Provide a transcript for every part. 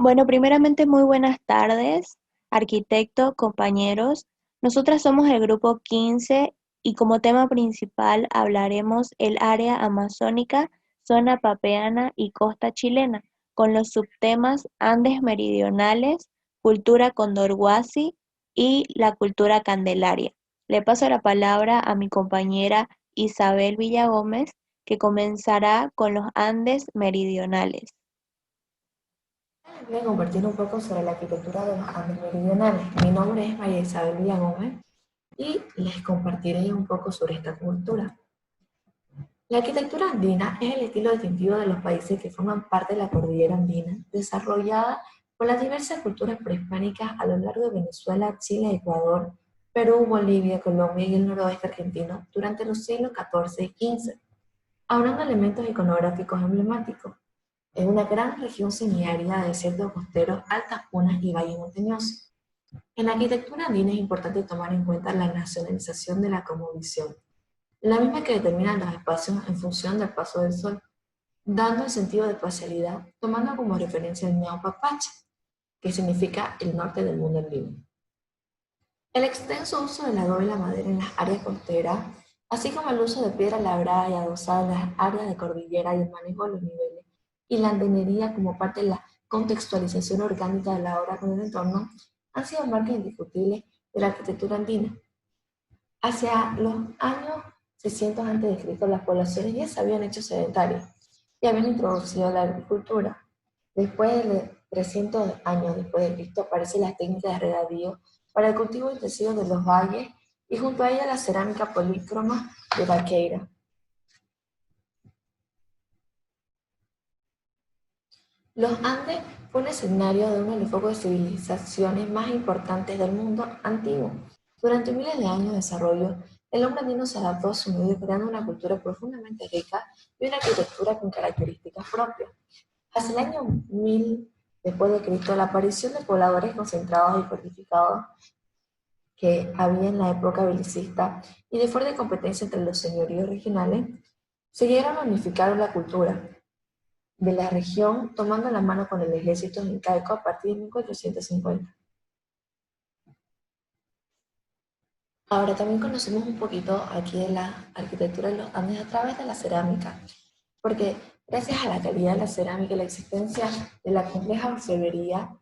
Bueno, primeramente muy buenas tardes, arquitecto, compañeros. Nosotras somos el grupo 15 y como tema principal hablaremos el área amazónica, zona papeana y costa chilena, con los subtemas Andes meridionales, cultura condorhuasi y la cultura candelaria. Le paso la palabra a mi compañera Isabel Villagómez, que comenzará con los Andes meridionales. Voy a compartir un poco sobre la arquitectura de los Andes meridionales. Mi nombre es María Isabel Villagómez y les compartiré un poco sobre esta cultura. La arquitectura andina es el estilo distintivo de los países que forman parte de la cordillera andina, desarrollada por las diversas culturas prehispánicas a lo largo de Venezuela, Chile, Ecuador, Perú, Bolivia, Colombia y el noroeste argentino durante los siglos XIV y XV, aunando elementos iconográficos emblemáticos. Es una gran región semiárida de desiertos costeros, altas punas y valles montañosos. En la arquitectura andina es importante tomar en cuenta la nacionalización de la cosmovisión, la misma que determina los espacios en función del paso del sol, dando el sentido de espacialidad, tomando como referencia el Neopapacha, que significa el norte del mundo andino. El extenso uso del adobe y la madera en las áreas costeras, así como el uso de piedra labrada y adosada en las áreas de cordillera y el manejo de los niveles, y la andenería como parte de la contextualización orgánica de la obra con el entorno, han sido marcas indiscutibles de la arquitectura andina. Hacia los años 600 a.C., las poblaciones ya se habían hecho sedentarias y habían introducido la agricultura. Después de 300 años después de Cristo aparecen las técnicas de regadío para el cultivo intensivo de los valles y junto a ella la cerámica polícroma de Baqueira. Los Andes fue un escenario de uno de los focos de civilizaciones más importantes del mundo antiguo. Durante miles de años de desarrollo, el hombre andino se adaptó a su medio creando una cultura profundamente rica y una arquitectura con características propias. Hacia el año 1000 después de Cristo, la aparición de pobladores concentrados y fortificados que había en la época belicista y de fuerte competencia entre los señoríos regionales, se llegaron a unificar la cultura de la región tomando la mano con el ejército incaico a partir de 1450. Ahora también conocemos un poquito aquí de la arquitectura de los Andes a través de la cerámica, porque gracias a la calidad de la cerámica y la existencia de la compleja orfebrería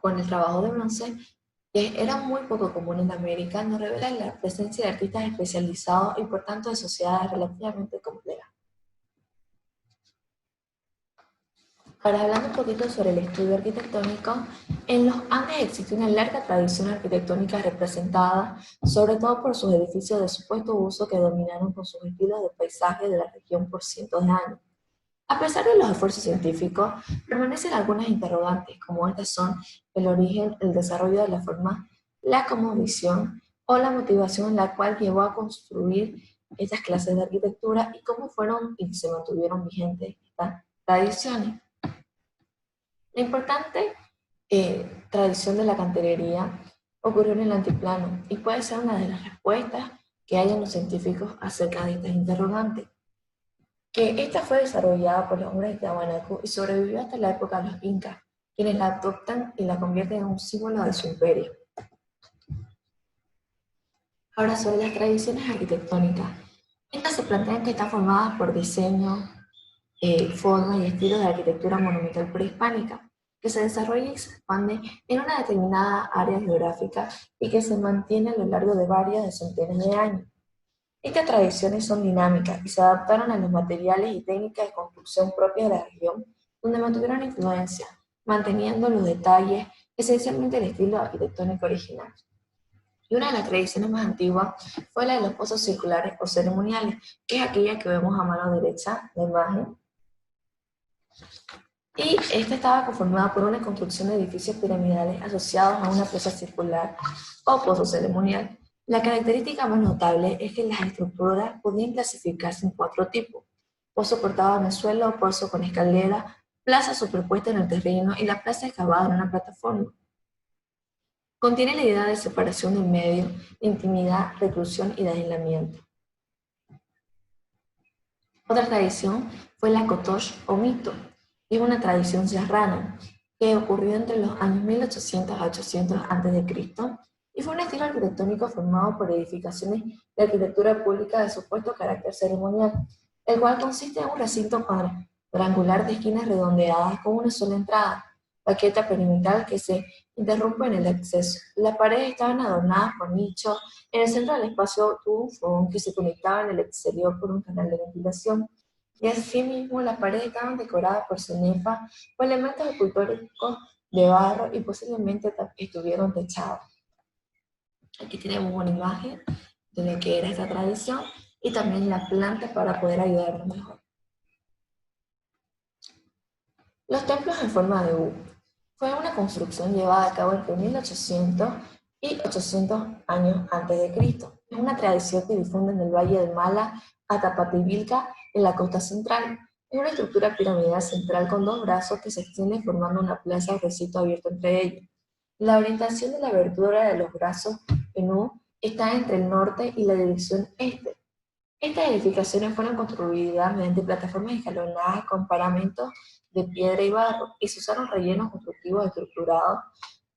con el trabajo de bronce, que era muy poco común en América, nos revela la presencia de artistas especializados y por tanto de sociedades relativamente complejas. Ahora, hablando un poquito sobre el estudio arquitectónico, en los Andes existe una larga tradición arquitectónica representada, sobre todo por sus edificios de supuesto uso que dominaron con sus estilos de paisaje de la región por cientos de años. A pesar de los esfuerzos científicos, permanecen algunas interrogantes, como estas son el origen, el desarrollo de la forma, la cosmovisión o la motivación en la cual llevó a construir estas clases de arquitectura y cómo fueron y se mantuvieron vigentes estas tradiciones. La importante tradición de la canterería ocurrió en el antiplano y puede ser una de las respuestas que hay en los científicos acerca de estas interrogantes. Que esta fue desarrollada por los hombres de Tiahuanaco y sobrevivió hasta la época de los incas, quienes la adoptan y la convierten en un símbolo de su imperio. Ahora sobre las tradiciones arquitectónicas. Estas se plantean que están formadas por diseño, forma y estilos de arquitectura monumental prehispánica, que se desarrolla y se expande en una determinada área geográfica y que se mantiene a lo largo de varias de centenas de años. Estas tradiciones son dinámicas y se adaptaron a los materiales y técnicas de construcción propias de la región, donde mantuvieron influencia, manteniendo los detalles, esencialmente el estilo arquitectónico original. Y una de las tradiciones más antiguas fue la de los pozos circulares o ceremoniales, que es aquella que vemos a mano derecha de la imagen. Y esta estaba conformada por una construcción de edificios piramidales asociados a una plaza circular o pozo ceremonial. La característica más notable es que las estructuras podían clasificarse en cuatro tipos: pozo cortado en el suelo, pozo con escalera, plaza superpuesta en el terreno y la plaza excavada en una plataforma. Contiene la idea de separación del medio, de intimidad, reclusión y de aislamiento. Otra tradición fue la kotosh o mito, y es una tradición serrana, que ocurrió entre los años 1800 a 800 a.C., y fue un estilo arquitectónico formado por edificaciones de arquitectura pública de supuesto carácter ceremonial, el cual consiste en un recinto cuadrangular de esquinas redondeadas con una sola entrada, baqueta perimetral que se interrumpe en el acceso. Las paredes estaban adornadas por nichos. En el centro del espacio tuvo un fogón que se conectaba en el exterior por un canal de ventilación, y asimismo las paredes estaban decoradas por cenefas o elementos escultóricos de barro y posiblemente estuvieron techados. Aquí tenemos una imagen de lo que era esta tradición y también la planta para poder ayudarnos mejor. Los templos en forma de U fue una construcción llevada a cabo entre 1800 y 800 años antes de Cristo. Es una tradición que difunde en el Valle del Mala a Tapativilca, en la costa central. Es una estructura piramidal central con dos brazos que se extienden formando una plaza o recinto abierto entre ellos. La orientación de la abertura de los brazos en U está entre el norte y la dirección este. Estas edificaciones fueron construidas mediante plataformas escalonadas con paramentos de piedra y barro, y se usaron rellenos constructivos estructurados,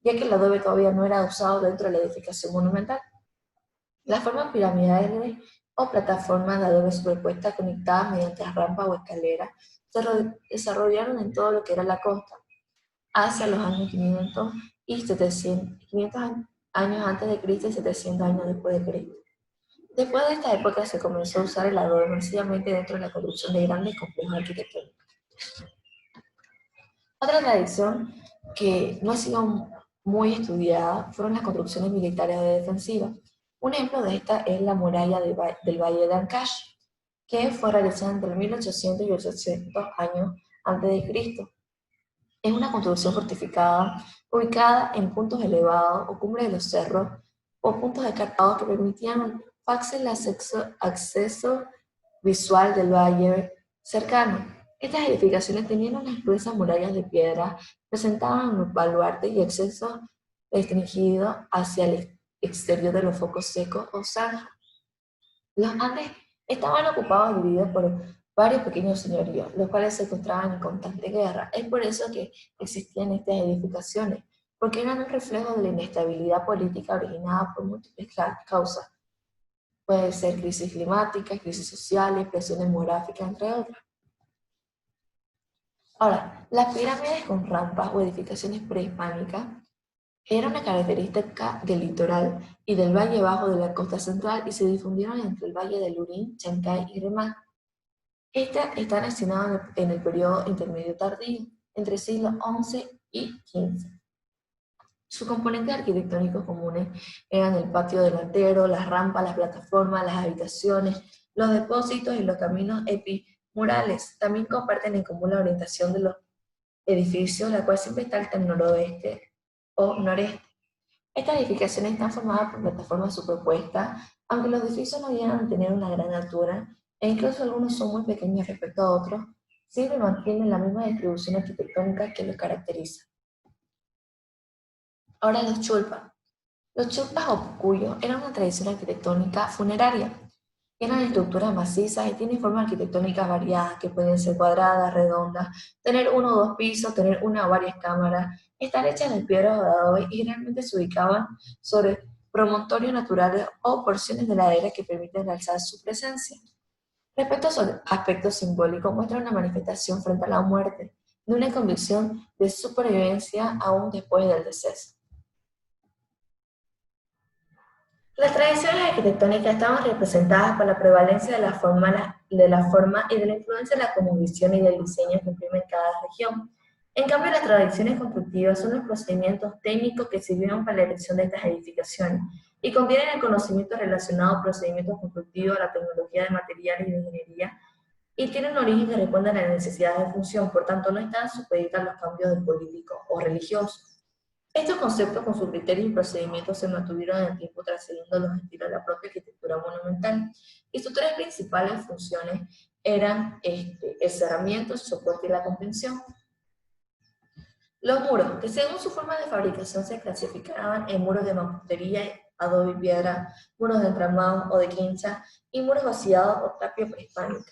ya que el adobe todavía no era usado dentro de la edificación monumental. Las formas piramidales o plataformas de adobe superpuestas conectadas mediante rampas o escaleras se desarrollaron en todo lo que era la costa, hacia los años 500 y 700, 500 años antes de Cristo y 700 años después de Cristo. Después de esta época se comenzó a usar el adobe masivamente dentro de la construcción de grandes complejos arquitectónicos. Otra tradición que no ha sido muy estudiada fueron las construcciones militares o defensivas. Un ejemplo de esta es la muralla del Valle de Ancash, que fue realizada entre 1800 y 800 años antes de Cristo. Es una construcción fortificada ubicada en puntos elevados o cumbres de los cerros o puntos escarpados que permitían fácil acceso visual del valle cercano. Estas edificaciones tenían unas gruesas murallas de piedra, presentaban un baluarte y acceso restringido hacia el exterior de los focos secos o zanjas. Los Andes estaban ocupados y divididos por varios pequeños señoríos, los cuales se encontraban en constante guerra. Es por eso que existían estas edificaciones, porque eran un reflejo de la inestabilidad política originada por múltiples causas. Puede ser crisis climática, crisis sociales, presión demográfica, entre otras. Ahora, las pirámides con rampas o edificaciones prehispánicas era una característica del litoral y del valle bajo de la costa central y se difundieron entre el valle de Lurín, Chancay y Remán. Estas están asignadas en el periodo intermedio tardío, entre siglos XI y XV. Sus componentes arquitectónicos comunes eran el patio delantero, las rampas, las plataformas, las habitaciones, los depósitos y los caminos epimurales. También comparten en común la orientación de los edificios, la cual siempre está al noroeste o noreste. Estas edificaciones están formadas por plataformas superpuestas, aunque los edificios no llegan a tener una gran altura, e incluso algunos son muy pequeños respecto a otros, siempre mantienen la misma distribución arquitectónica que los caracteriza. Ahora los chulpas. Los chulpas o pucuyos eran una tradición arquitectónica funeraria. Eran estructuras macizas y tienen formas arquitectónicas variadas, que pueden ser cuadradas, redondas, tener uno o dos pisos, tener una o varias cámaras, estar hechas de piedra o de adobe y generalmente se ubicaban sobre promontorios naturales o porciones de ladera que permiten realzar su presencia. Respecto a su aspecto simbólico, muestra una manifestación frente a la muerte, de una convicción de supervivencia aún después del deceso. Las tradiciones arquitectónicas estaban representadas por la prevalencia de la forma y de la influencia de la cosmovisión y del diseño que imprime cada región. En cambio, las tradiciones constructivas son los procedimientos técnicos que sirvieron para la erección de estas edificaciones y contienen el conocimiento relacionado a procedimientos constructivos, a la tecnología de materiales y de ingeniería, y tienen un origen que responde a las necesidades de función, por tanto no están supeditas a los cambios de políticos o religiosos. Estos conceptos con sus criterios y procedimientos se mantuvieron en el tiempo trascendiendo los estilos de la propia arquitectura monumental, y sus tres principales funciones eran el cerramiento, el soporte y la contención. Los muros, que según su forma de fabricación se clasificaban en muros de mampostería, adobe y piedra, muros de entramado o de quincha, y muros vaciados o tapia prehispánica.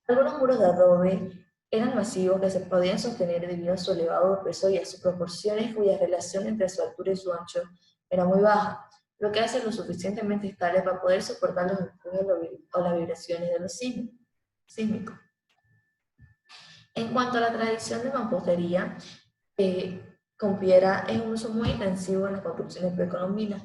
Algunos muros de adobe Eran masivos que se podían sostener debido a su elevado peso y a sus proporciones cuya relación entre su altura y su ancho era muy baja, lo que hace lo suficientemente estable para poder soportar los empujes o las vibraciones de los sísmicos. En cuanto a la tradición de mampostería, con piedra es un uso muy intensivo en las construcciones precolombinas.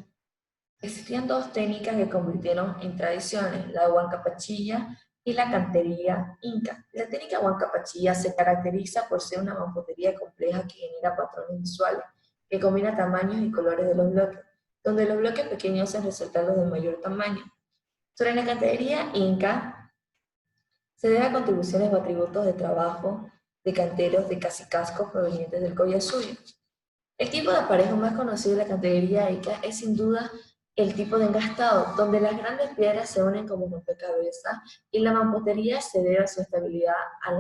Existían dos técnicas que convirtieron en tradiciones, la huancapachilla y la cantería inca. La técnica huancapachilla se caracteriza por ser una mampostería compleja que genera patrones visuales, que combina tamaños y colores de los bloques, donde los bloques pequeños hacen resaltar los de mayor tamaño. Sobre la cantería inca, se debe a contribuciones o atributos de trabajo de canteros de cacicazgos provenientes del Collasuyo. El tipo de aparejo más conocido de la cantería inca es sin duda el tipo de engastado, donde las grandes piedras se unen como rompecabezas y la mampostería se debe a su estabilidad a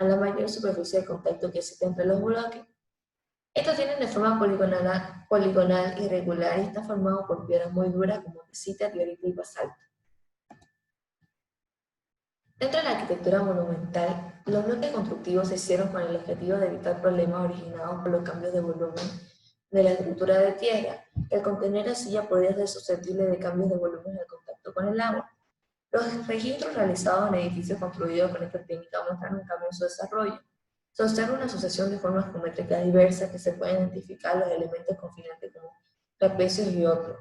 la mayor superficie de contacto que existe entre los bloques. Estos tienen de forma poligonal irregular y están formados por piedras muy duras como andesita, diorita y basalto. Dentro de la arquitectura monumental, los bloques constructivos se hicieron con el objetivo de evitar problemas originados por los cambios de volumen de la estructura de tierra. El contener así ya podía ser susceptible de cambios de volumen al contacto con el agua. Los registros realizados en edificios construidos con esta técnica muestran un cambio en su desarrollo. Se observa una asociación de formas geométricas diversas que se pueden identificar los elementos confinantes como trapecios y otros,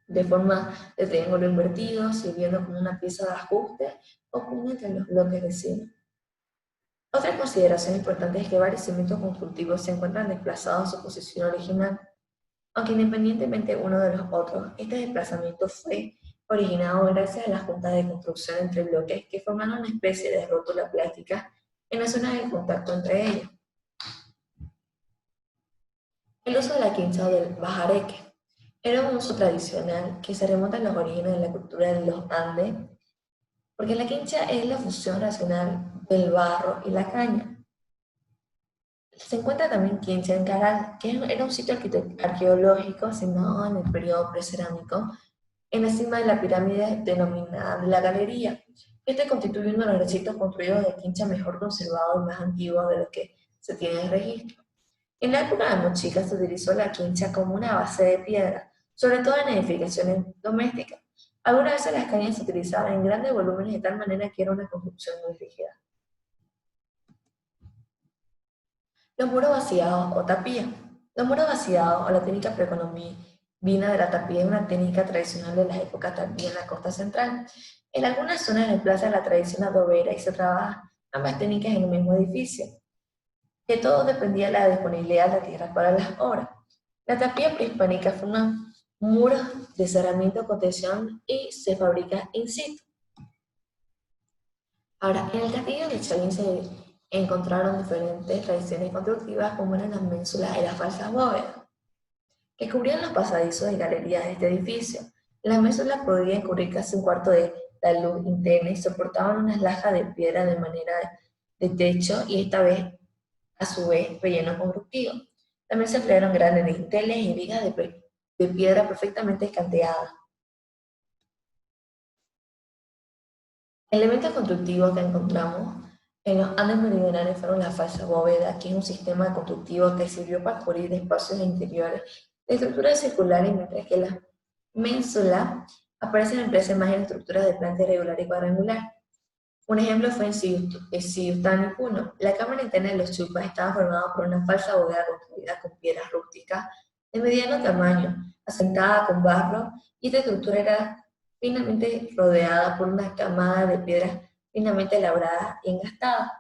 de forma de triángulo invertido, sirviendo como una pieza de ajuste o como entre los bloques de cima. Otra consideración importante es que varios cimientos constructivos se encuentran desplazados a su posición original, aunque independientemente uno de los otros, este desplazamiento fue originado gracias a las juntas de construcción entre bloques que forman una especie de rótula plástica en la zona de contacto entre ellos. El uso de la quincha o del bajareque era un uso tradicional que se remonta a los orígenes de la cultura de los Andes, porque la quincha es la fusión racional del barro y la caña. Se encuentra también Quincha en Caral, que era un sitio arqueológico asignado en el periodo precerámico, en la cima de la pirámide denominada la Galería. Este constituye uno de los recintos construidos de quincha mejor conservados y más antiguos de los que se tiene en registro. En la época de Mochica se utilizó la quincha como una base de piedra, sobre todo en edificaciones domésticas. Algunas veces las cañas se utilizaban en grandes volúmenes de tal manera que era una construcción muy rígida. Los muros vaciados o tapía. Los muros vaciados o la técnica precolombina de la tapía es una técnica tradicional de las épocas tardías en la costa central. En algunas zonas reemplaza la tradición adobera y se trabaja ambas técnicas en el mismo edificio, que todo dependía de la disponibilidad de la tierra para las obras. La tapía prehispánica forma muros de cerramiento con tensión y se fabrica in situ. Ahora, en el castillo de Chalín se encontraron diferentes tradiciones constructivas como eran las ménsulas y las falsas bóvedas, que cubrían los pasadizos y galerías de este edificio. Las ménsulas podían cubrir casi un cuarto de la luz interna y soportaban unas lajas de piedra de manera de techo y esta vez, a su vez, relleno constructivo. También se emplearon grandes dinteles y vigas de piedra perfectamente escanteadas. Elementos constructivos que encontramos en los Andes meridionales fueron la falsa bóveda, que es un sistema constructivo que sirvió para cubrir espacios interiores de estructuras circulares, mientras que las ménsulas aparecen en tres imágenes de estructuras de planta irregular y cuadrangular. Un ejemplo fue en Siyustán y Puno. La cámara interna de los chupas estaba formada por una falsa bóveda construida con piedras rústicas de mediano tamaño, asentada con barro, y esta estructura era finamente rodeada por una camada de piedras finamente labradas y engastadas.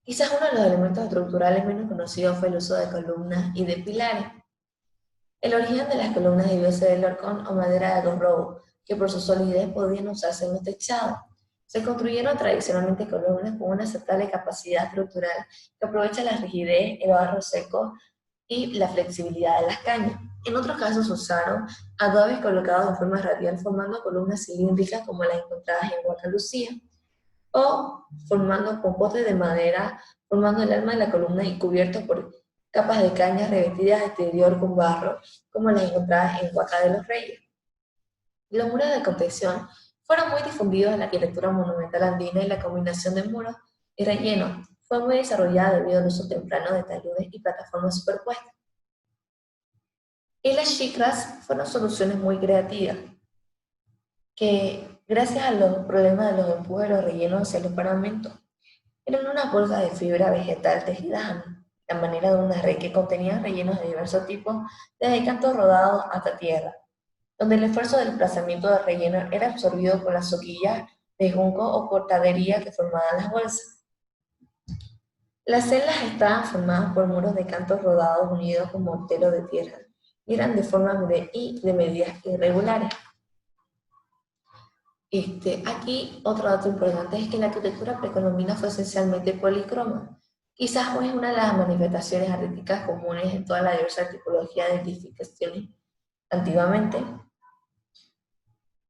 Quizás uno de los elementos estructurales menos conocidos fue el uso de columnas y de pilares. El origen de las columnas debió ser el horcón o madera de roble, que por su solidez podían usarse en los techados. Se construyeron tradicionalmente columnas con una aceptable capacidad estructural que aprovecha la rigidez, el barro seco y la flexibilidad de las cañas. En otros casos usaron adobes colocados de forma radial formando columnas cilíndricas como las encontradas en Huacalucía, o formando compotes de madera, formando el alma de la columna y cubiertos por capas de cañas revestidas exterior con barro, como las encontradas en Huaca de los Reyes. Los muros de contención Fueron muy difundidos en la arquitectura monumental andina y la combinación de muros y relleno fue muy desarrollada debido al uso temprano de taludes y plataformas superpuestas. Y las chicas fueron soluciones muy creativas, que gracias a los problemas de los empujes de los rellenos hacia los paramentos, eran unas bolsas de fibra vegetal tejidas a la manera de una red que contenían rellenos de diversos tipos, desde cantos rodados hasta tierra, donde el esfuerzo del desplazamiento del relleno era absorbido por las soquillas de junco o cortadería que formaban las bolsas. Las celdas estaban formadas por muros de cantos rodados unidos con mortero de tierra y eran de forma de medidas irregulares. Aquí otro dato importante es que la arquitectura precolombina fue esencialmente policroma. Quizás fue una de las manifestaciones artísticas comunes en toda la diversa tipología de edificaciones antiguamente.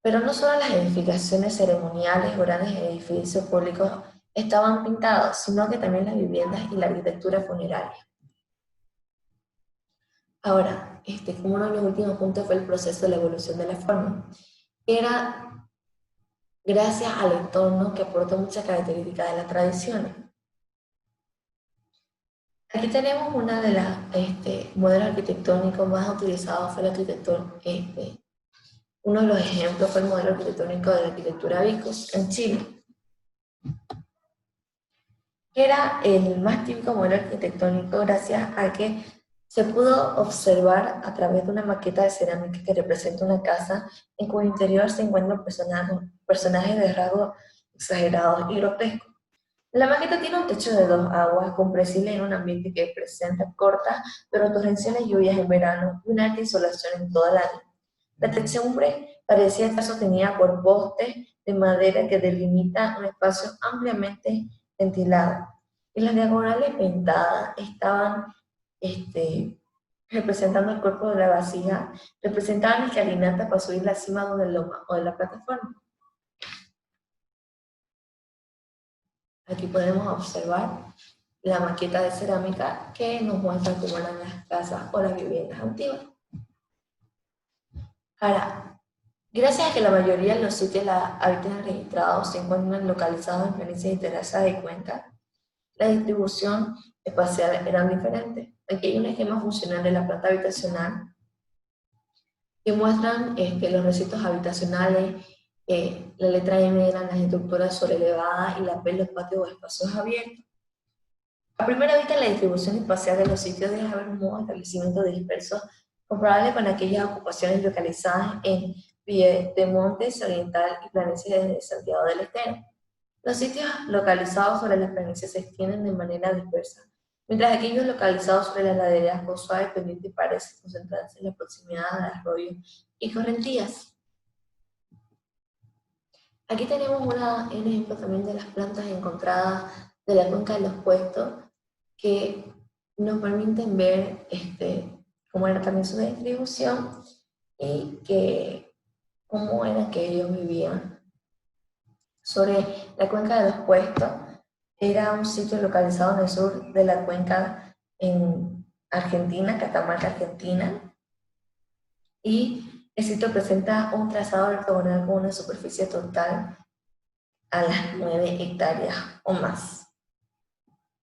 Pero no solo las edificaciones ceremoniales o grandes edificios públicos estaban pintados, sino que también las viviendas y la arquitectura funeraria. Ahora, como uno de los últimos puntos fue el proceso de la evolución de la forma. Era gracias al entorno que aporta muchas características de las tradiciones. Aquí tenemos una de las modelos arquitectónicos más utilizados, fue el arquitecto, uno de los ejemplos fue el modelo arquitectónico de la arquitectura Vicus en Chile, que era el más típico modelo arquitectónico gracias a que se pudo observar a través de una maqueta de cerámica que representa una casa en cuyo interior se encuentran personajes de rasgos exagerados y grotescos. La maqueta tiene un techo de 2 aguas, comprensible en un ambiente que presenta cortas pero torrenciales lluvias en verano y una alta insolación en toda el año. La techumbre parecía estar sostenida por postes de madera que delimitan un espacio ampliamente ventilado. Y las diagonales pintadas estaban representando el cuerpo de la vasija, representaban escalinatas para subir la cima de una loma o de la plataforma. Aquí podemos observar la maqueta de cerámica que nos muestra cómo eran las casas o las viviendas antiguas. Ahora, gracias a que la mayoría de los sitios hábitats registrados se encuentran localizados en planicies y terrazas de cuenca, la distribución espacial era diferente. Aquí hay un esquema funcional de la planta habitacional que muestran los recintos habitacionales, la letra M eran las estructuras sobreelevadas y la P los patios o espacios abiertos. A primera vista, la distribución espacial de los sitios deja ver un modo de establecimiento disperso comparable con aquellas ocupaciones localizadas en Piedemonte Oriental y planicies de Santiago del Estero. Los sitios localizados sobre las planicies se extienden de manera dispersa, mientras aquellos localizados sobre las laderas con suave pendiente parecen concentrarse en la proximidad de arroyos y correntías. Aquí tenemos un ejemplo también de las plantas encontradas de la cuenca de los Puestos, que nos permiten ver cómo era también su distribución y cómo era que ellos vivían. Sobre la cuenca de los Puestos, era un sitio localizado en el sur de la cuenca en Argentina, Catamarca, Argentina, y el sitio presenta un trazado ortogonal con una superficie total a las 9 hectáreas o más.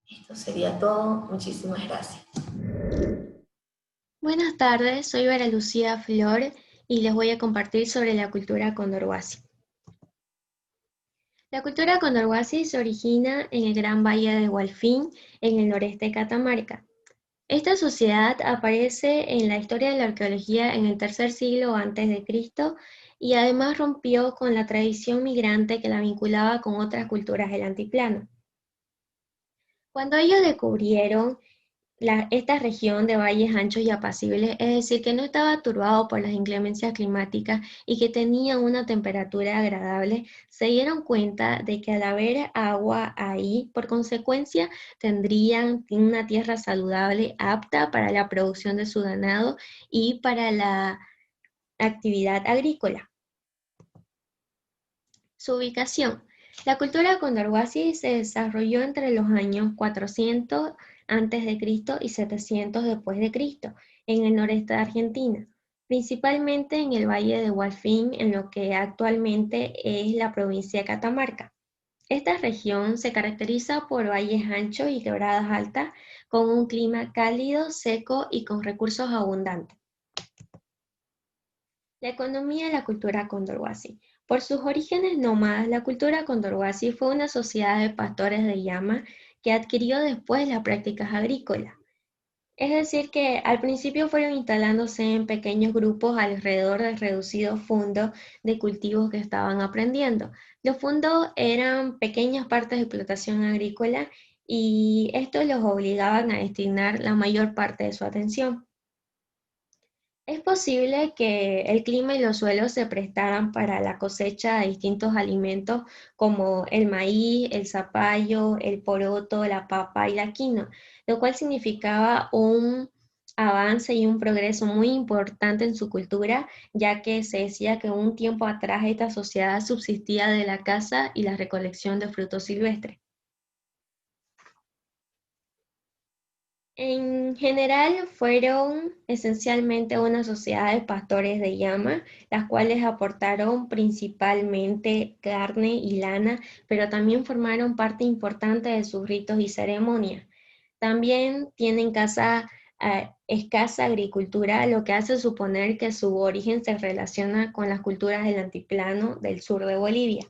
Esto sería todo. Muchísimas gracias. Buenas tardes, soy Vera Lucía Flor y les voy a compartir sobre la cultura condorhuasi. La cultura condorhuasi se origina en el Gran Valle de Hualfín, en el noreste de Catamarca. Esta sociedad aparece en la historia de la arqueología en el tercer siglo a.C. y además rompió con la tradición migrante que la vinculaba con otras culturas del altiplano. Cuando ellos descubrieron esta región de valles anchos y apacibles, es decir, que no estaba turbado por las inclemencias climáticas y que tenía una temperatura agradable, se dieron cuenta de que al haber agua ahí, por consecuencia, tendrían una tierra saludable, apta para la producción de su ganado y para la actividad agrícola. Su ubicación. La cultura condorhuasi se desarrolló entre los años 400 a.C. y 700 después de Cristo, en el noreste de Argentina. principalmente en el Valle de Hualfín, en lo que actualmente es la provincia de Catamarca. Esta región se caracteriza por valles anchos y quebradas altas, con un clima cálido, seco y con recursos abundantes. La economía y la cultura condorhuasi. Por sus orígenes nómadas, la cultura condorhuasi fue una sociedad de pastores de llama que adquirió después las prácticas agrícolas. Es decir, que al principio fueron instalándose en pequeños grupos alrededor del reducido fundo de cultivos que estaban aprendiendo. Los fundos eran pequeñas partes de explotación agrícola y esto los obligaban a destinar la mayor parte de su atención. Es posible que el clima y los suelos se prestaran para la cosecha de distintos alimentos como el maíz, el zapallo, el poroto, la papa y la quinoa, lo cual significaba un avance y un progreso muy importante en su cultura, ya que se decía que un tiempo atrás esta sociedad subsistía de la caza y la recolección de frutos silvestres. En general fueron esencialmente una sociedad de pastores de llama, las cuales aportaron principalmente carne y lana, pero también formaron parte importante de sus ritos y ceremonias. También tienen escasa agricultura, lo que hace suponer que su origen se relaciona con las culturas del altiplano del sur de Bolivia.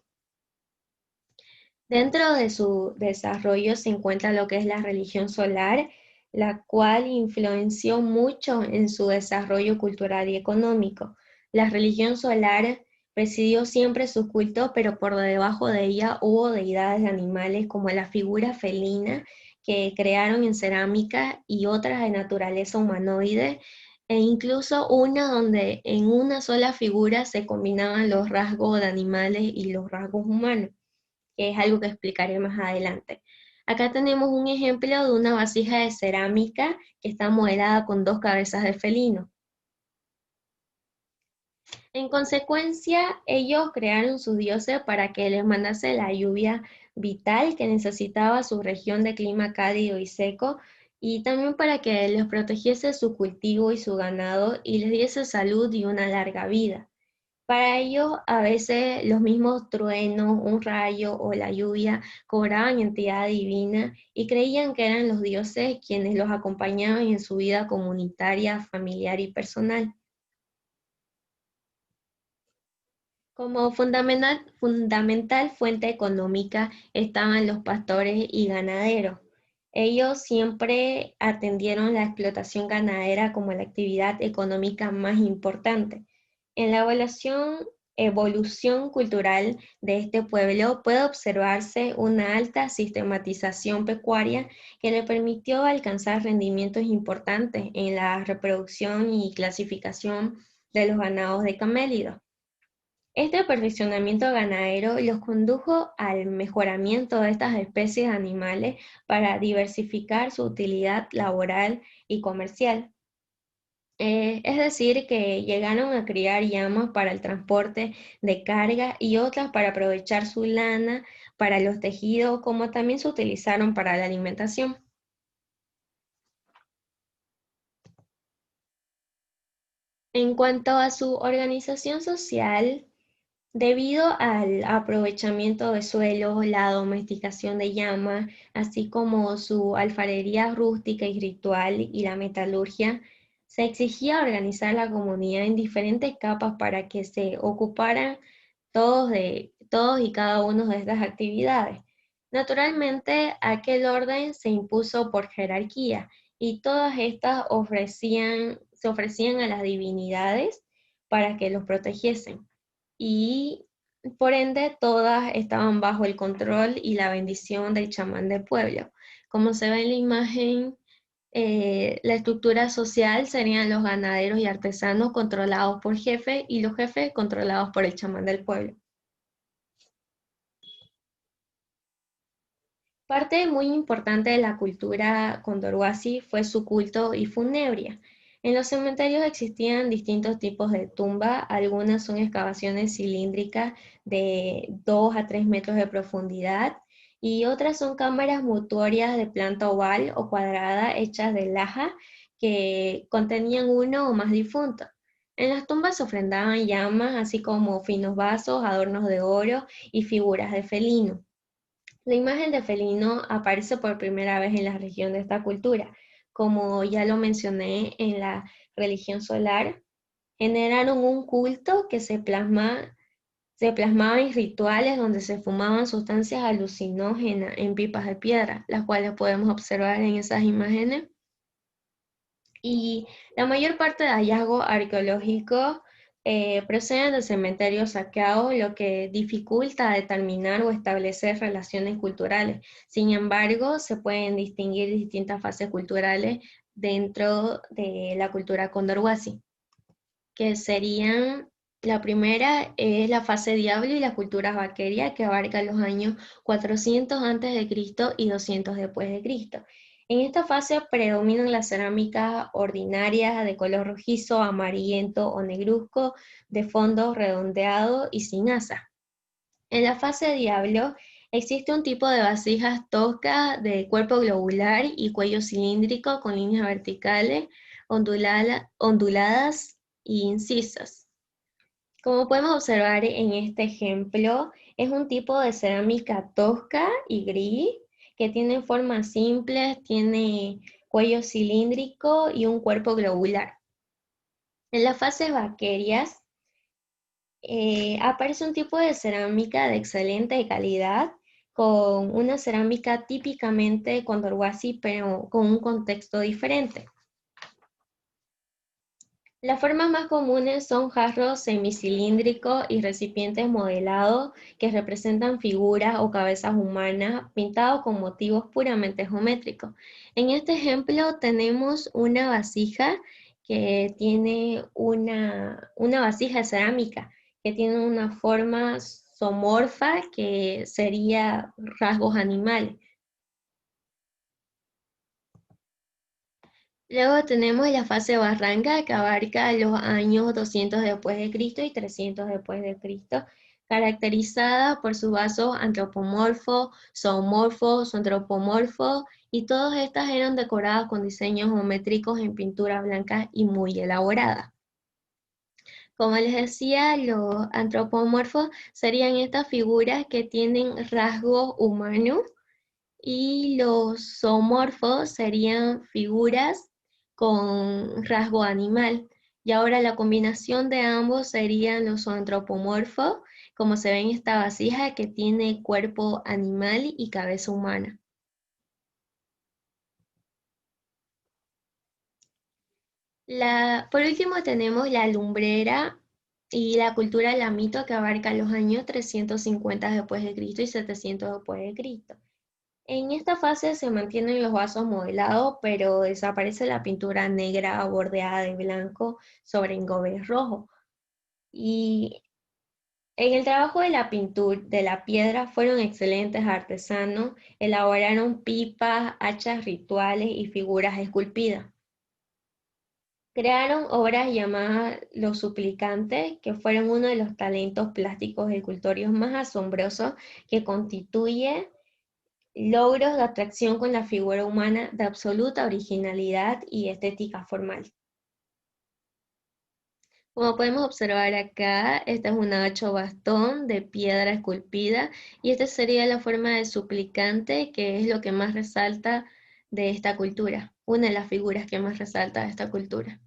Dentro de su desarrollo se encuentra lo que es la religión solar, la cual influenció mucho en su desarrollo cultural y económico. La religión solar presidió siempre su culto, pero por debajo de ella hubo deidades de animales como la figura felina que crearon en cerámica y otras de naturaleza humanoide, e incluso una donde en una sola figura se combinaban los rasgos de animales y los rasgos humanos, que es algo que explicaré más adelante. Acá tenemos un ejemplo de una vasija de cerámica que está modelada con dos cabezas de felino. En consecuencia, ellos crearon sus dioses para que les mandase la lluvia vital que necesitaba su región de clima cálido y seco, y también para que les protegiese su cultivo y su ganado y les diese salud y una larga vida. Para ellos, a veces los mismos truenos, un rayo o la lluvia cobraban entidad divina y creían que eran los dioses quienes los acompañaban en su vida comunitaria, familiar y personal. Como fundamental fuente económica estaban los pastores y ganaderos. Ellos siempre atendieron la explotación ganadera como la actividad económica más importante. En la evolución cultural de este pueblo puede observarse una alta sistematización pecuaria que le permitió alcanzar rendimientos importantes en la reproducción y clasificación de los ganados de camélidos. Este perfeccionamiento ganadero los condujo al mejoramiento de estas especies animales para diversificar su utilidad laboral y comercial. Es decir, que llegaron a criar llamas para el transporte de carga y otras para aprovechar su lana para los tejidos, como también se utilizaron para la alimentación. En cuanto a su organización social, debido al aprovechamiento de suelos, la domesticación de llamas, así como su alfarería rústica y ritual y la metalurgia, se exigía organizar la comunidad en diferentes capas para que se ocuparan todos y cada uno de estas actividades. Naturalmente, aquel orden se impuso por jerarquía y todas estas se ofrecían a las divinidades para que los protegiesen y por ende todas estaban bajo el control y la bendición del chamán del pueblo. Como se ve en la imagen, la estructura social serían los ganaderos y artesanos controlados por jefe y los jefes controlados por el chamán del pueblo. Parte muy importante de la cultura condorhuasi fue su culto y funebria. En los cementerios existían distintos tipos de tumba, algunas son excavaciones cilíndricas de 2 a 3 metros de profundidad y otras son cámaras mortuorias de planta oval o cuadrada hechas de laja que contenían uno o más difuntos. En las tumbas se ofrendaban llamas, así como finos vasos, adornos de oro y figuras de felino. La imagen de felino aparece por primera vez en la región de esta cultura. Como ya lo mencioné en la religión solar, generaron un culto que se plasmaba en rituales donde se fumaban sustancias alucinógenas en pipas de piedra, las cuales podemos observar en esas imágenes. Y la mayor parte de hallazgos arqueológicos proceden de cementerios saqueados, lo que dificulta determinar o establecer relaciones culturales. Sin embargo, se pueden distinguir distintas fases culturales dentro de la cultura condorhuasi, que serían, la primera es la fase diablo y la cultura vaqueria, que abarca los años 400 antes de Cristo y 200 después de Cristo. En esta fase predominan las cerámicas ordinarias de color rojizo, amarillento o negruzco, de fondo redondeado y sin asa. En la fase diablo existe un tipo de vasijas toscas de cuerpo globular y cuello cilíndrico con líneas verticales, onduladas e incisas. Como podemos observar en este ejemplo, es un tipo de cerámica tosca y gris que tiene formas simples, tiene cuello cilíndrico y un cuerpo globular. En las fases vaquerias aparece un tipo de cerámica de excelente calidad, con una cerámica típicamente condorhuasi, pero con un contexto diferente. Las formas más comunes son jarros semicilíndricos y recipientes modelados que representan figuras o cabezas humanas pintados con motivos puramente geométricos. En este ejemplo tenemos una vasija que tiene una vasija de cerámica que tiene una forma zoomorfa que sería rasgos animales. Luego tenemos la fase barranca que abarca los años 200 después de Cristo y 300 después de Cristo, caracterizada por sus vasos antropomorfos, zoomorfos, antropomorfos, y todas estas eran decoradas con diseños geométricos en pintura blanca y muy elaborada. Como les decía, los antropomorfos serían estas figuras que tienen rasgos humanos, y los zoomorfos serían figuras con rasgo animal. Y ahora la combinación de ambos serían los zoantropomorfos, como se ve en esta vasija que tiene cuerpo animal y cabeza humana. Por último tenemos la lumbrera y la cultura lamito, que abarca los años 350 después de Cristo y 700 después de Cristo. En esta fase se mantienen los vasos modelados, pero desaparece la pintura negra bordeada de blanco sobre engobes rojo. Y en el trabajo de la pintura de la piedra fueron excelentes artesanos, elaboraron pipas, hachas rituales y figuras esculpidas. Crearon obras llamadas Los Suplicantes, que fueron uno de los talentos plásticos escultóricos más asombrosos que constituye logros de atracción con la figura humana de absoluta originalidad y estética formal. Como podemos observar acá, esta es un hacho bastón de piedra esculpida, y esta sería la forma de suplicante, que es lo que más resalta de esta cultura, una de las figuras que más resalta de esta cultura.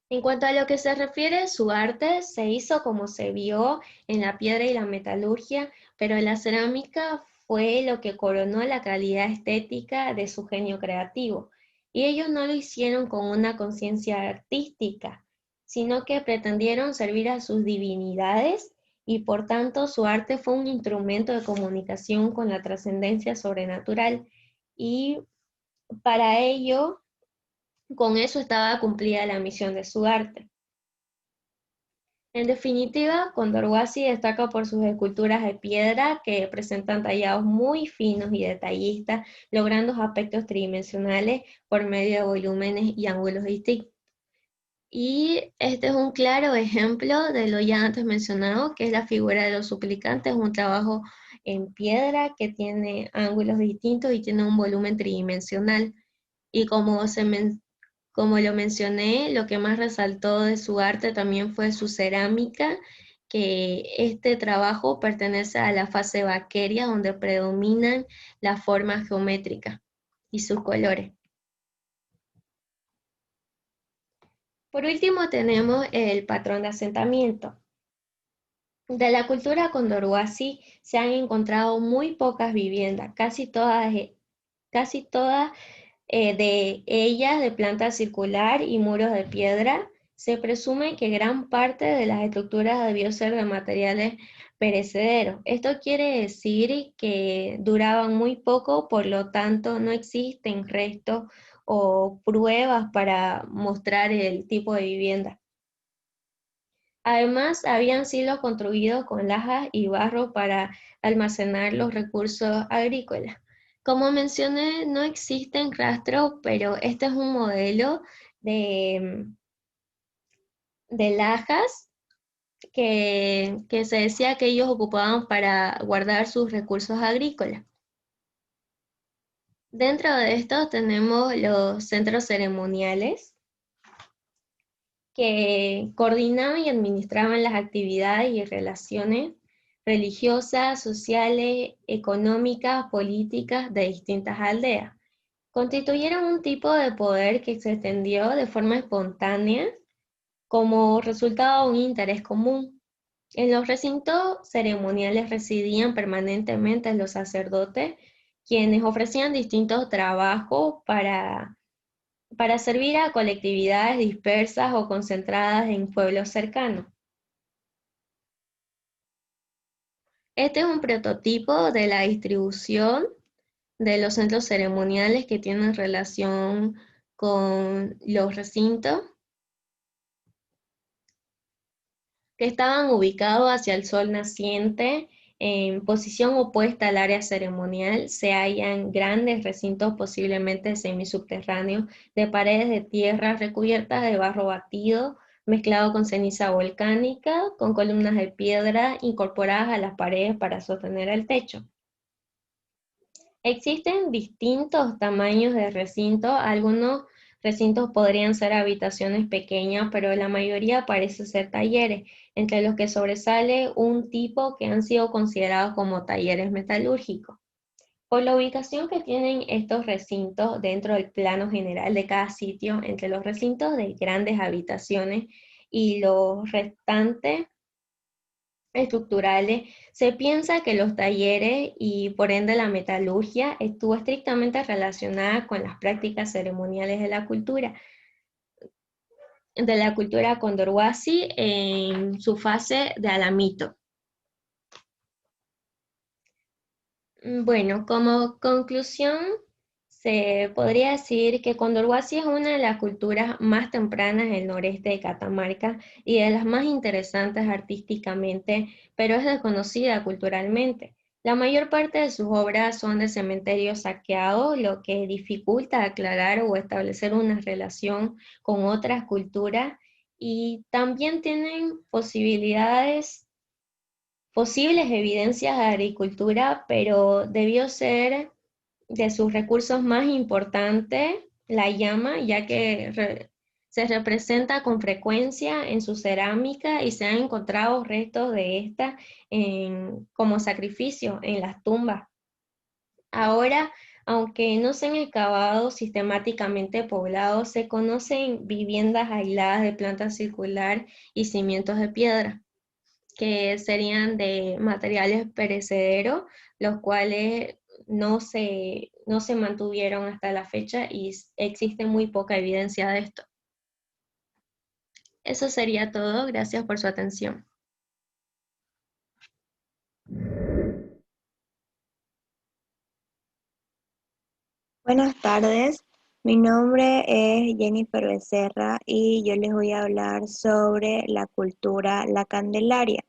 En cuanto a lo que se refiere, su arte se hizo como se vio en la piedra y la metalurgia, pero la cerámica fue lo que coronó la calidad estética de su genio creativo. Y ellos no lo hicieron con una conciencia artística, sino que pretendieron servir a sus divinidades, y por tanto su arte fue un instrumento de comunicación con la trascendencia sobrenatural. Y para ello, con eso estaba cumplida la misión de su arte. En definitiva, Condorhuasi destaca por sus esculturas de piedra que presentan tallados muy finos y detallistas, logrando aspectos tridimensionales por medio de volúmenes y ángulos distintos. Y este es un claro ejemplo de lo ya antes mencionado, que es la figura de los suplicantes, un trabajo en piedra que tiene ángulos distintos y tiene un volumen tridimensional. Y como Como lo mencioné, lo que más resaltó de su arte también fue su cerámica, que este trabajo pertenece a la fase vaqueria, donde predominan las formas geométricas y sus colores. Por último tenemos el patrón de asentamiento. De la cultura condorhuasi se han encontrado muy pocas viviendas, casi todas de ellas de planta circular y muros de piedra. Se presume que gran parte de las estructuras debió ser de materiales perecederos. Esto quiere decir que duraban muy poco, por lo tanto no existen restos o pruebas para mostrar el tipo de vivienda. Además, habían sido construidos con lajas y barro para almacenar los recursos agrícolas. Como mencioné, no existen rastros, pero este es un modelo de, de lajas que se decía que ellos ocupaban para guardar sus recursos agrícolas. Dentro de esto tenemos los centros ceremoniales, que coordinaban y administraban las actividades y relaciones religiosas, sociales, económicas, políticas de distintas aldeas. Constituyeron un tipo de poder que se extendió de forma espontánea como resultado de un interés común. En los recintos ceremoniales residían permanentemente los sacerdotes, quienes ofrecían distintos trabajos para servir a colectividades dispersas o concentradas en pueblos cercanos. Este es un prototipo de la distribución de los centros ceremoniales que tienen relación con los recintos, que estaban ubicados hacia el sol naciente. En posición opuesta al área ceremonial se hallan grandes recintos, posiblemente semisubterráneos, de paredes de tierra recubiertas de barro batido, mezclado con ceniza volcánica, con columnas de piedra incorporadas a las paredes para sostener el techo. Existen distintos tamaños de recintos. Algunos recintos podrían ser habitaciones pequeñas, pero la mayoría parece ser talleres, entre los que sobresale un tipo que han sido considerados como talleres metalúrgicos. Por la ubicación que tienen estos recintos dentro del plano general de cada sitio, entre los recintos de grandes habitaciones y los restantes estructurales, se piensa que los talleres y por ende la metalurgia estuvo estrictamente relacionada con las prácticas ceremoniales de la cultura condorhuasi en su fase de alamito. Bueno, como conclusión, se podría decir que Condorhuasi es una de las culturas más tempranas del noreste de Catamarca y de las más interesantes artísticamente, pero es desconocida culturalmente. La mayor parte de sus obras son de cementerios saqueados, lo que dificulta aclarar o establecer una relación con otras culturas, y también tienen posibles evidencias de agricultura, pero debió ser de sus recursos más importantes la llama, ya que se representa con frecuencia en su cerámica y se han encontrado restos de esta como sacrificio en las tumbas. Ahora, aunque no se han excavado sistemáticamente poblados, se conocen viviendas aisladas de planta circular y cimientos de piedra, que serían de materiales perecederos, los cuales no se mantuvieron hasta la fecha y existe muy poca evidencia de esto. Eso sería todo. Gracias por su atención. Buenas tardes, mi nombre es Jennifer Becerra y yo les voy a hablar sobre la cultura La Candelaria.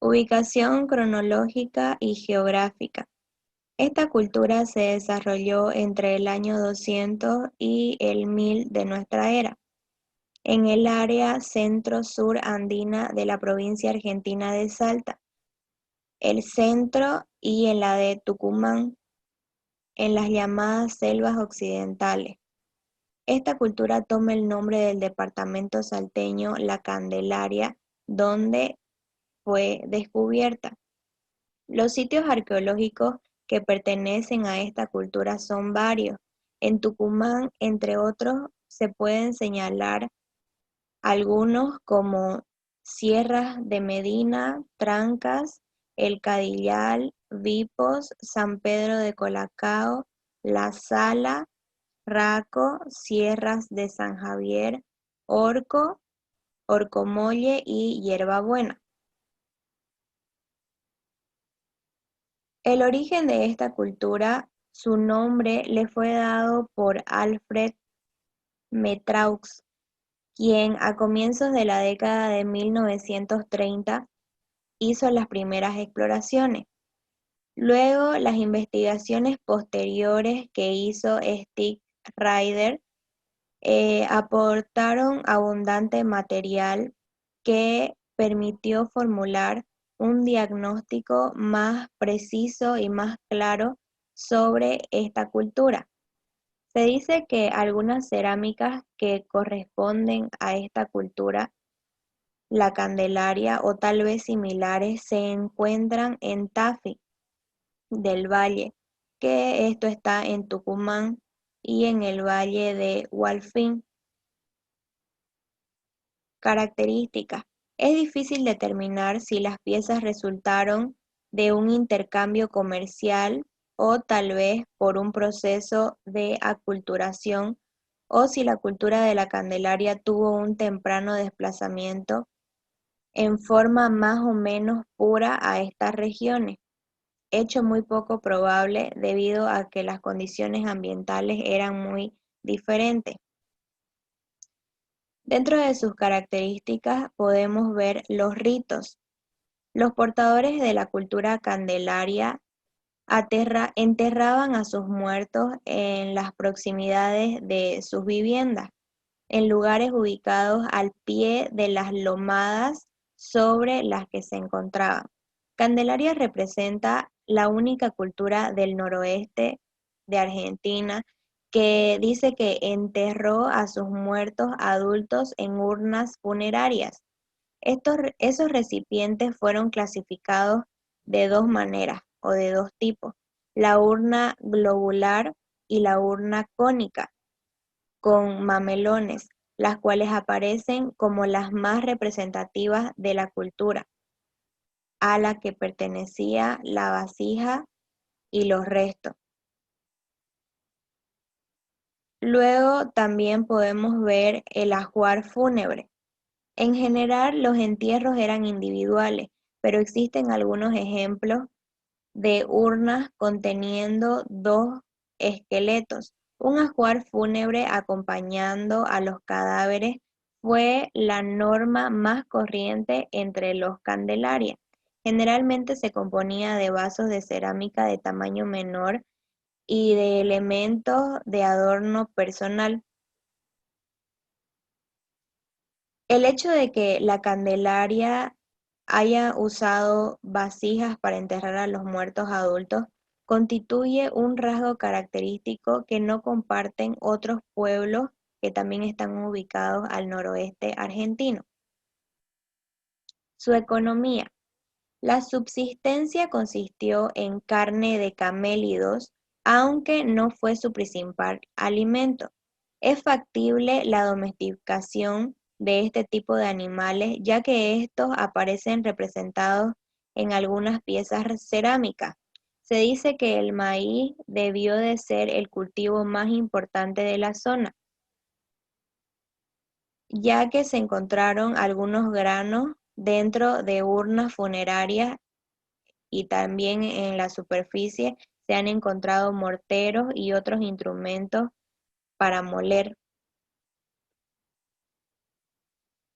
Ubicación cronológica y geográfica. Esta cultura se desarrolló entre el año 200 y el 1000 de nuestra era, en el área centro-sur andina de la provincia argentina de Salta, el centro y en la de Tucumán, en las llamadas selvas occidentales. Esta cultura toma el nombre del departamento salteño La Candelaria, donde fue descubierta. Los sitios arqueológicos que pertenecen a esta cultura son varios. En Tucumán, entre otros, se pueden señalar algunos como Sierras de Medina, Trancas, El Cadillal, Vipos, San Pedro de Colacao, La Sala, Raco, Sierras de San Javier, Orco, Orcomolle y Hierbabuena. El origen de esta cultura, su nombre le fue dado por Alfred Metraux, quien a comienzos de la década de 1930 hizo las primeras exploraciones. Luego, las investigaciones posteriores que hizo Stig Ryder aportaron abundante material que permitió formular un diagnóstico más preciso y más claro sobre esta cultura. Se dice que algunas cerámicas que corresponden a esta cultura, la Candelaria o tal vez similares, se encuentran en Tafí del Valle, que esto está en Tucumán, y en el Valle de Hualfín. Características. Es difícil determinar si las piezas resultaron de un intercambio comercial o tal vez por un proceso de aculturación, o si la cultura de la Candelaria tuvo un temprano desplazamiento en forma más o menos pura a estas regiones, hecho muy poco probable debido a que las condiciones ambientales eran muy diferentes. Dentro de sus características podemos ver los ritos. Los portadores de la cultura candelaria enterraban a sus muertos en las proximidades de sus viviendas, en lugares ubicados al pie de las lomadas sobre las que se encontraban. Candelaria representa la única cultura del noroeste de Argentina que dice que enterró a sus muertos adultos en urnas funerarias. Esos recipientes fueron clasificados de dos maneras o de dos tipos: la urna globular y la urna cónica, con mamelones, las cuales aparecen como las más representativas de la cultura a la que pertenecía la vasija y los restos. Luego también podemos ver el ajuar fúnebre. En general, los entierros eran individuales, pero existen algunos ejemplos de urnas conteniendo dos esqueletos. Un ajuar fúnebre acompañando a los cadáveres fue la norma más corriente entre los Candelaria. Generalmente se componía de vasos de cerámica de tamaño menor y de elementos de adorno personal. El hecho de que la Candelaria haya usado vasijas para enterrar a los muertos adultos constituye un rasgo característico que no comparten otros pueblos que también están ubicados al noroeste argentino. Su economía. La subsistencia consistió en carne de camélidos, aunque no fue su principal alimento. Es factible la domesticación de este tipo de animales, ya que estos aparecen representados en algunas piezas cerámicas. Se dice que el maíz debió de ser el cultivo más importante de la zona, ya que se encontraron algunos granos dentro de urnas funerarias, y también en la superficie se han encontrado morteros y otros instrumentos para moler.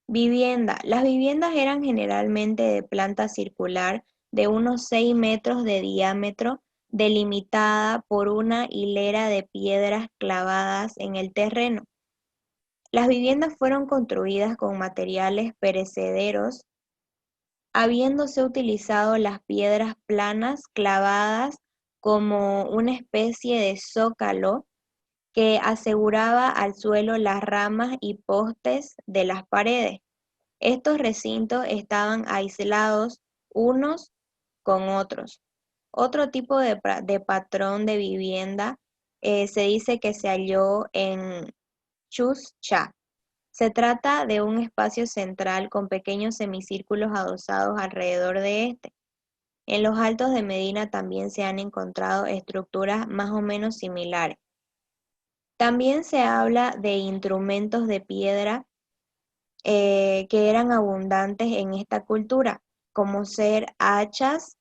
Vivienda. Las viviendas eran generalmente de planta circular de unos 6 metros de diámetro, delimitada por una hilera de piedras clavadas en el terreno. Las viviendas fueron construidas con materiales perecederos, habiéndose utilizado las piedras planas clavadas como una especie de zócalo que aseguraba al suelo las ramas y postes de las paredes. Estos recintos estaban aislados unos con otros. Otro tipo de patrón de vivienda se dice que se halló en Chuscha. Se trata de un espacio central con pequeños semicírculos adosados alrededor de este. En los Altos de Medina también se han encontrado estructuras más o menos similares. También se habla de instrumentos de piedra que eran abundantes en esta cultura, como ser hachas.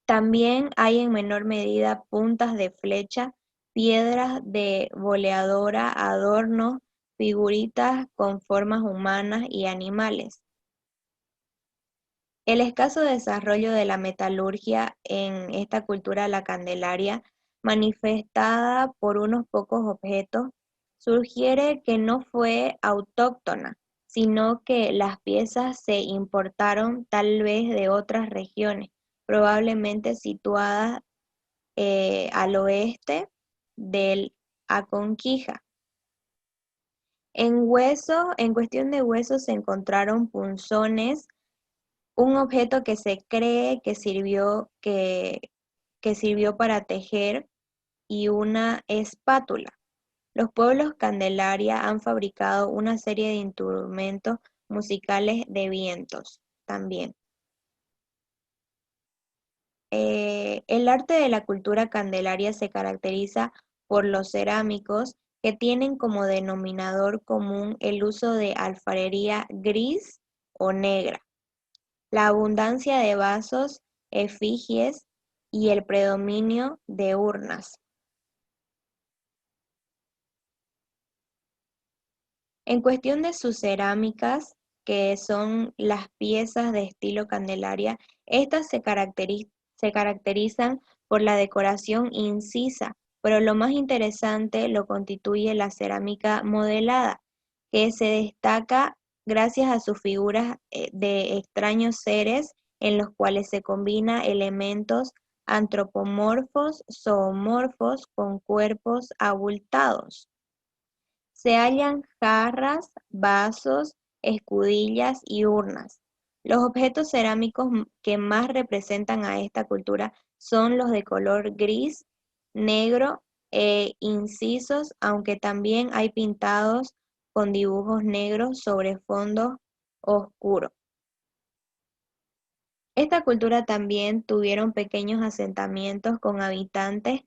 También hay en menor medida puntas de flecha, piedras de boleadora, adornos, figuritas con formas humanas y animales. El escaso desarrollo de la metalurgia en esta cultura la Candelaria, manifestada por unos pocos objetos, sugiere que no fue autóctona, sino que las piezas se importaron tal vez de otras regiones, probablemente situadas al oeste del Aconquija. En cuestión de huesos se encontraron punzones, un objeto que se cree que sirvió para tejer, y una espátula. Los pueblos Candelaria han fabricado una serie de instrumentos musicales de vientos también. El arte de la cultura candelaria se caracteriza por los cerámicos que tienen como denominador común el uso de alfarería gris o negra, la abundancia de vasos, efigies y el predominio de urnas. En cuestión de sus cerámicas, que son las piezas de estilo Candelaria, estas se caracterizan por la decoración incisa, pero lo más interesante lo constituye la cerámica modelada, que se destaca gracias a sus figuras de extraños seres en los cuales se combina elementos antropomorfos, zoomorfos con cuerpos abultados. Se hallan jarras, vasos, escudillas y urnas. Los objetos cerámicos que más representan a esta cultura son los de color gris, negro e incisos, aunque también hay pintados con dibujos negros sobre fondo oscuro. Esta cultura también tuvieron pequeños asentamientos con habitantes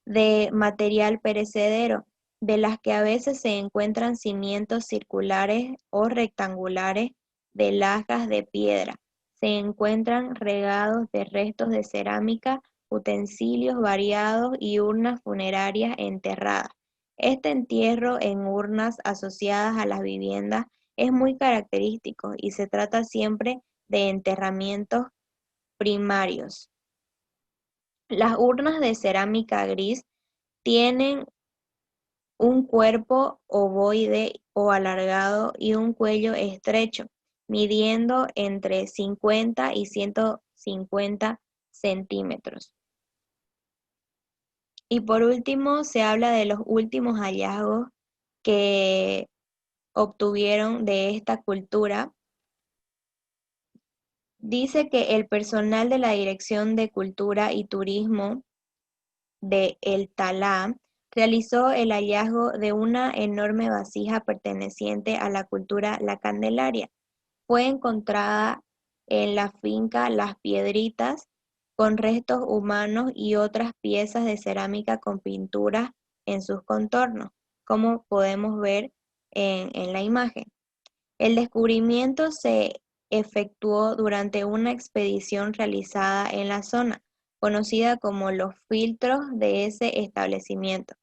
de material perecedero, de las que a veces se encuentran cimientos circulares o rectangulares de lajas de piedra. Se encuentran regados de restos de cerámica, utensilios variados y urnas funerarias enterradas. Este entierro en urnas asociadas a las viviendas es muy característico y se trata siempre de enterramientos primarios. Las urnas de cerámica gris tienen un cuerpo ovoide o alargado y un cuello estrecho, midiendo entre 50 y 150 centímetros. Y por último, se habla de los últimos hallazgos que obtuvieron de esta cultura. Dice que el personal de la Dirección de Cultura y Turismo de El Talá realizó el hallazgo de una enorme vasija perteneciente a la cultura La Candelaria. Fue encontrada en la finca Las Piedritas con restos humanos y otras piezas de cerámica con pinturas en sus contornos, como podemos ver en la imagen. El descubrimiento se efectuó durante una expedición realizada en la zona, conocida como los filtros de ese establecimiento,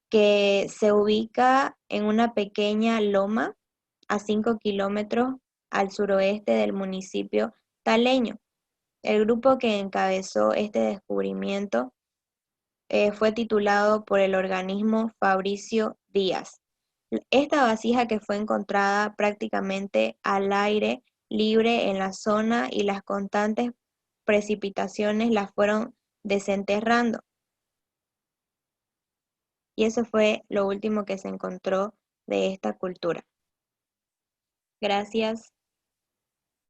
que se ubica en una pequeña loma a 5 kilómetros al suroeste del municipio taleño. El grupo que encabezó este descubrimiento fue titulado por el organismo Fabricio Díaz. Esta vasija, que fue encontrada prácticamente al aire libre en la zona y las constantes precipitaciones la fueron desenterrando. y eso fue lo último que se encontró de esta cultura. Gracias.